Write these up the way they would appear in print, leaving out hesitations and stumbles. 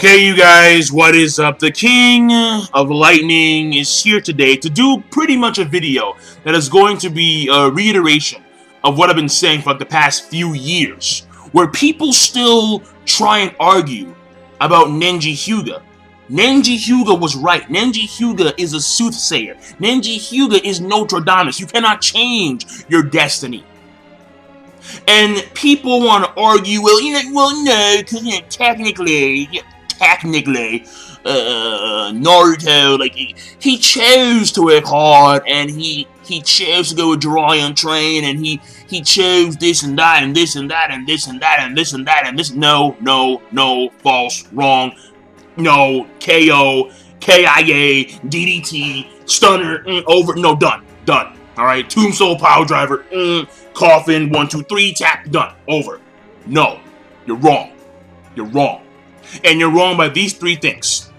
Okay, you guys, what is up? The King of Lightning is here today to do pretty much a video that is going to be a reiteration of what I've been saying for like the past few years, where people still try and argue about Neji Hyūga. Neji Hyūga was right. Neji Hyūga is a soothsayer. Neji Hyūga is Nostradamus. You cannot change your destiny. And people want to argue, no, because technically, Naruto, like he chose to work hard, and he chose to go dry on train, and he chose this and that and this and that and this and that and this and that and this. No, false, wrong. No, KO, KIA, DDT, stunner, over. No, done. All right, tombstone, power driver, coffin, 1, 2, 3, tap, done, over. No, you're wrong. You're wrong. And you're wrong by these three things: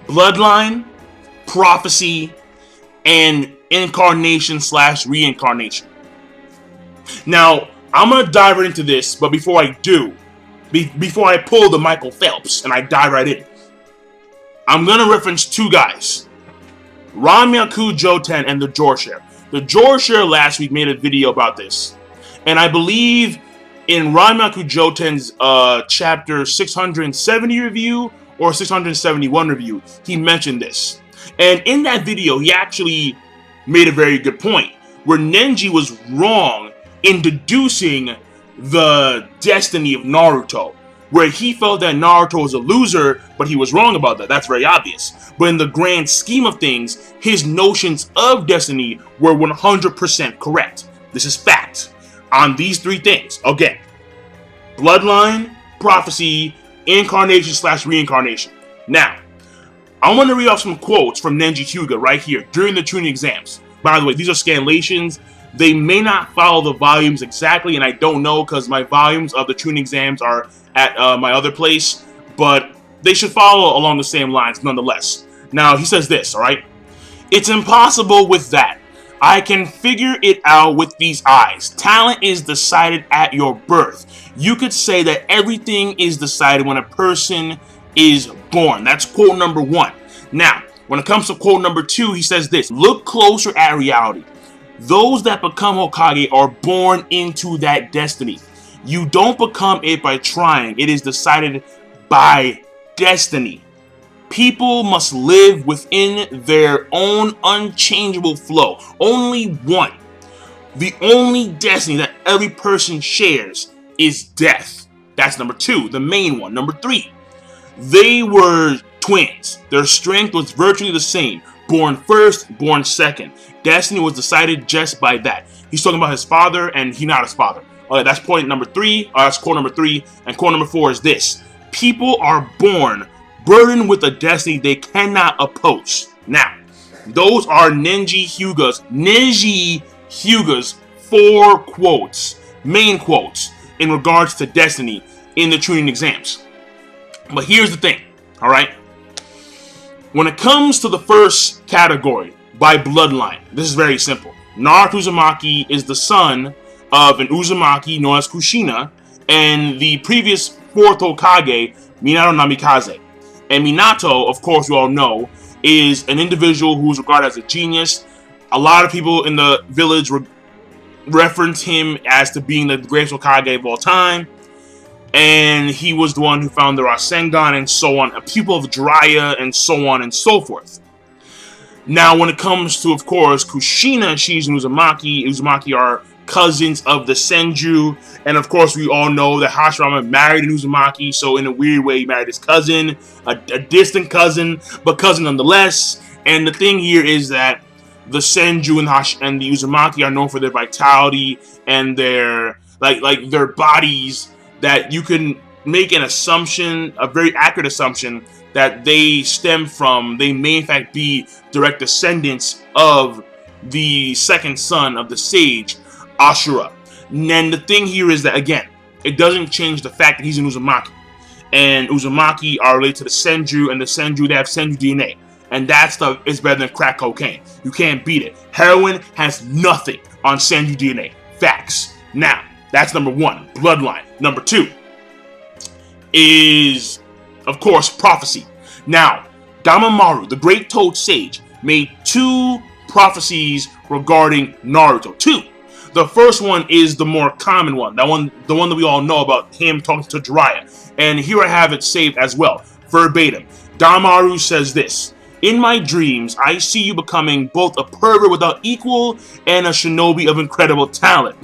bloodline, prophecy, and incarnation/reincarnation. Now, I'm going to dive right into this, but before I do, before I pull the Michael Phelps and I dive right in, I'm going to reference two guys, Ranmyaku Joten and the Jorshare. The Jorshare last week made a video about this, and I believe in Ranmyaku Joten's chapter 670 review or 671 review, he mentioned this. And in that video, he actually made a very good point, where Neji was wrong in deducing the destiny of Naruto, where he felt that Naruto was a loser, but he was wrong about that. That's very obvious. But in the grand scheme of things, his notions of destiny were 100% correct. This is fact. On these three things, again, bloodline, prophecy, incarnation/reincarnation. Now, I want to read off some quotes from Neji Hyūga right here during the tuning exams. By the way, these are scanlations. They may not follow the volumes exactly, and I don't know because my volumes of the tuning exams are at my other place, but they should follow along the same lines nonetheless. Now, he says this, all right? It's impossible with that. I can figure it out with these eyes. Talent is decided at your birth. You could say that everything is decided when a person is born. That's quote number one. Now, when it comes to quote number two, he says this: look closer at reality. Those that become Hokage are born into that destiny. You don't become it by trying. It is decided by destiny. People must live within their own unchangeable flow. Only one. The only destiny that every person shares is death. That's number two, the main one. Number three, they were twins. Their strength was virtually the same. Born first, born second. Destiny was decided just by that. He's talking about his father, and he's not his father. Okay, that's point number three. That's quote number three. And quote number four is this: people are born burdened with a destiny they cannot oppose. Now, those are Neji Hyūga's four quotes, main quotes, in regards to destiny in the tuning exams. But here's the thing, all right? When it comes to the first category, by bloodline, this is very simple. Naruto Uzumaki is the son of an Uzumaki known as Kushina and the previous fourth Hokage, Minato Namikaze. And Minato, of course, you all know, is an individual who's regarded as a genius. A lot of people in the village reference him as to being the greatest Hokage of all time. And he was the one who found the Rasengan and so on, a pupil of Jiraiya and so on and so forth. Now, when it comes to, of course, Kushina, she's an Uzumaki. Uzumaki are cousins of the Senju. And, of course, we all know that Hashirama married an Uzumaki. So, in a weird way, he married his cousin, a distant cousin, but cousin nonetheless. And the thing here is that the Senju and the Uzumaki are known for their vitality and their, like their bodies, that you can make an assumption, a very accurate assumption, that they stem from, they may in fact be direct descendants of the second son of the sage, Ashura. And then the thing here is that, again, it doesn't change the fact that he's an Uzumaki. And Uzumaki are related to the Senju, and the Senju, they have Senju DNA. And that stuff is better than crack cocaine. You can't beat it. Heroin has nothing on Senju DNA. Facts. Now, that's number one, bloodline. Number two is Of course, prophecy. Now, Gamamaru, the Great Toad Sage, made 2 prophecies regarding Naruto. 2. The first one is the more common one, the one that we all know about, him talking to Jiraiya. And here I have it saved as well, verbatim. Gamamaru says this: "In my dreams, I see you becoming both a pervert without equal and a shinobi of incredible talent.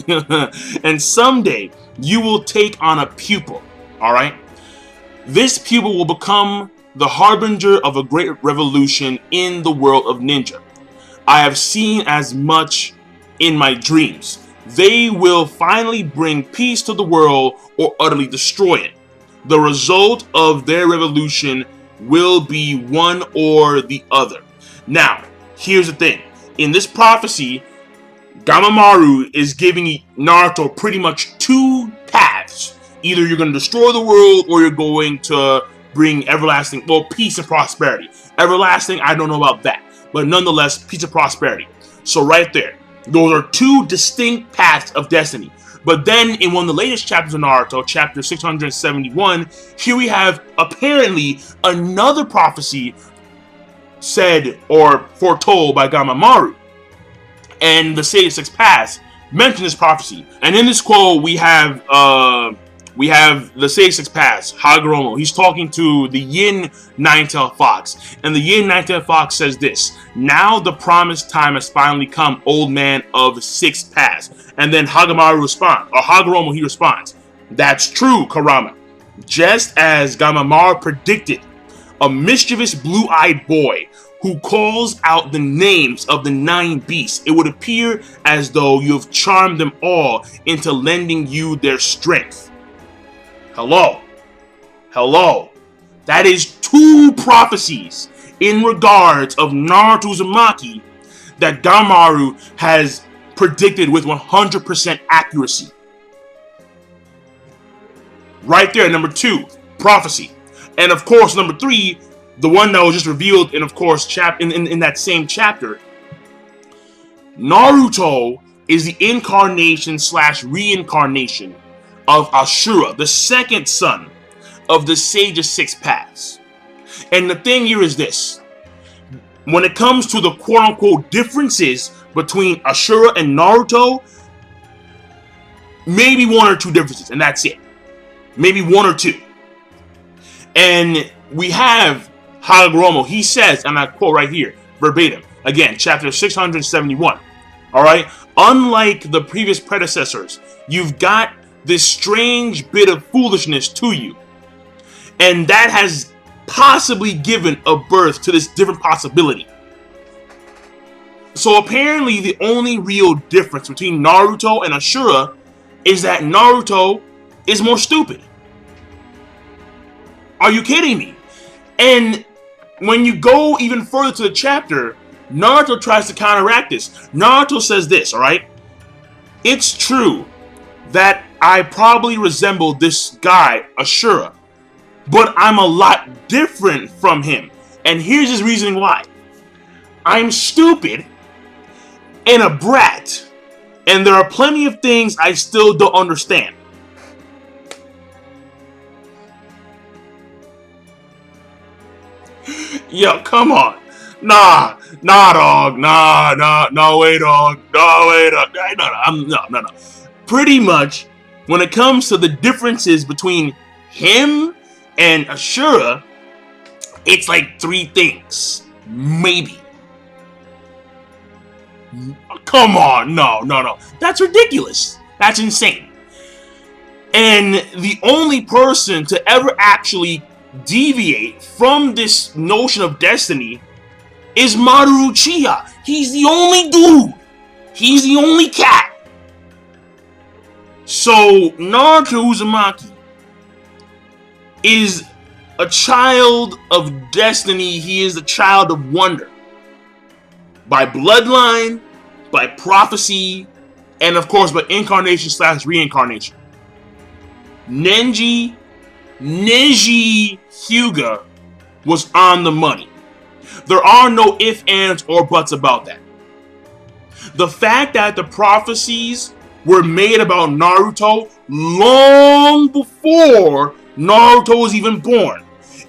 And someday, you will take on a pupil." Alright? "This pupil will become the harbinger of a great revolution in the world of ninja. I have seen as much in my dreams. They will finally bring peace to the world or utterly destroy it. The result of their revolution will be one or the other." Now, here's the thing. In this prophecy, Gamamaru is giving Naruto pretty much 2 paths. Either you're going to destroy the world, or you're going to bring everlasting, well, peace and prosperity. Everlasting, I don't know about that. But nonetheless, peace and prosperity. So right there, those are 2 distinct paths of destiny. But then in one of the latest chapters of Naruto, chapter 671, here we have apparently another prophecy said or foretold by Gamamaru. And the Sage 6 Paths mention this prophecy. And in this quote, we have the Sage 6 Paths, Hagoromo. He's talking to the Yin Nine-Tailed Fox. And the Yin Nine-Tailed Fox says this: "Now the promised time has finally come, old man of 6 paths." And then Hagoromo responds, "That's true, Kurama. Just as Gamamaru predicted, a mischievous blue-eyed boy who calls out the names of the 9 beasts. It would appear as though you have charmed them all into lending you their strength." Hello. That is 2 prophecies in regards of Naruto Uzumaki that Gamamaru has predicted with 100% accuracy. Right there, number 2, prophecy. And of course, number 3, the one that was just revealed in, of course, in that same chapter. Naruto is the incarnation/reincarnation of Ashura, the second son of the Sage of 6 Paths. And the thing here is this: when it comes to the quote-unquote differences between Ashura and Naruto, maybe 1 or 2 differences, and that's it. Maybe 1 or 2. And we have Hagoromo. He says, and I quote right here, verbatim, again, chapter 671. Alright? "Unlike the previous predecessors, you've got this strange bit of foolishness to you. And that has possibly given a birth to this different possibility." So apparently the only real difference between Naruto and Ashura is that Naruto is more stupid. Are you kidding me? And when you go even further to the chapter, Naruto tries to counteract this. Naruto says this, alright? "It's true that I probably resemble this guy, Ashura, but I'm a lot different from him. And here's his reasoning why. I'm stupid and a brat, and there are plenty of things I still don't understand." Yo, come on. Nah, dog. No way, dog. No. Pretty much, when it comes to the differences between him and Ashura, it's like 3 things. Maybe. Come on. No. That's ridiculous. That's insane. And the only person to ever actually deviate from this notion of destiny is Mamoru Uchiha. He's the only dude. He's the only cat. So Naruto Uzumaki is a child of destiny. He is a child of wonder. By bloodline, by prophecy, and of course by incarnation/reincarnation. Neji Hyūga was on the money. There are no ifs, ands, or buts about that. The fact that the prophecies were made about Naruto long before Naruto was even born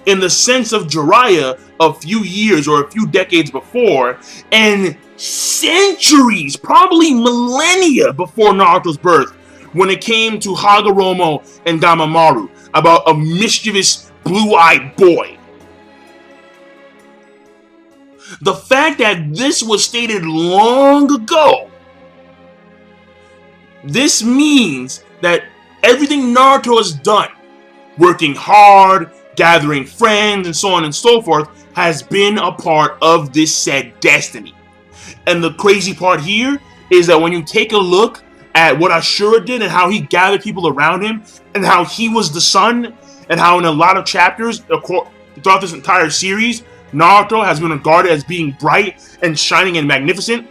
in the sense of Jiraiya a few years or a few decades before, and centuries, probably millennia before Naruto's birth, when it came to Hagoromo and Gamamaru, about a mischievous blue-eyed boy. The fact that this was stated long ago, this means that everything Naruto has done, working hard, gathering friends, and so on and so forth, has been a part of this said destiny. And the crazy part here is that when you take a look at what Ashura did and how he gathered people around him, and how he was the sun, and how in a lot of chapters throughout this entire series, Naruto has been regarded as being bright and shining and magnificent.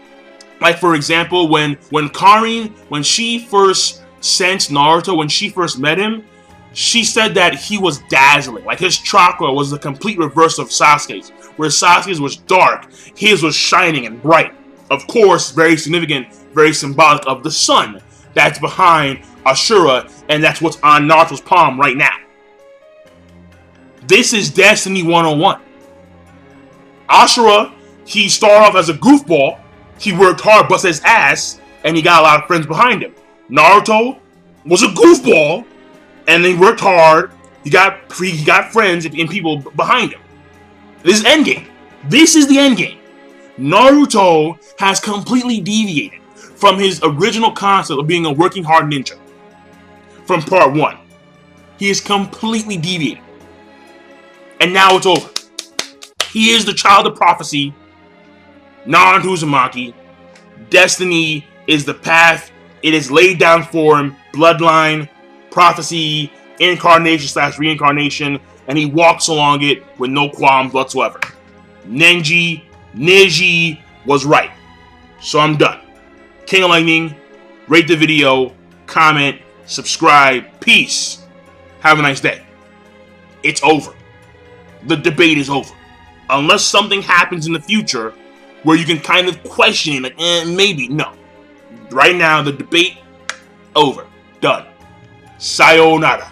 Like, for example, when Karin, when she first sensed Naruto, when she first met him, she said that he was dazzling. Like, his chakra was the complete reverse of Sasuke's. Where Sasuke's was dark, his was shining and bright. Of course, very significant, very symbolic of the sun that's behind Ashura, and that's what's on Naruto's palm right now. This is Destiny 101. Ashura, he started off as a goofball. He worked hard, busted his ass, and he got a lot of friends behind him. Naruto was a goofball, and he worked hard. He got friends and people behind him. This is endgame. This is the endgame. Naruto has completely deviated from his original concept of being a working hard ninja. From part 1. He is completely deviated. And now it's over. He is the child of prophecy, Naruto Uzumaki. Destiny is the path. It is laid down for him. Bloodline, prophecy, incarnation/reincarnation, and he walks along it with no qualms whatsoever. Neji was right. So I'm done. King of Lightning, rate the video, comment, subscribe, peace. Have a nice day. It's over. The debate is over. Unless something happens in the future where you can kind of question it, like, maybe, no. Right now, the debate, over. Done. Sayonara.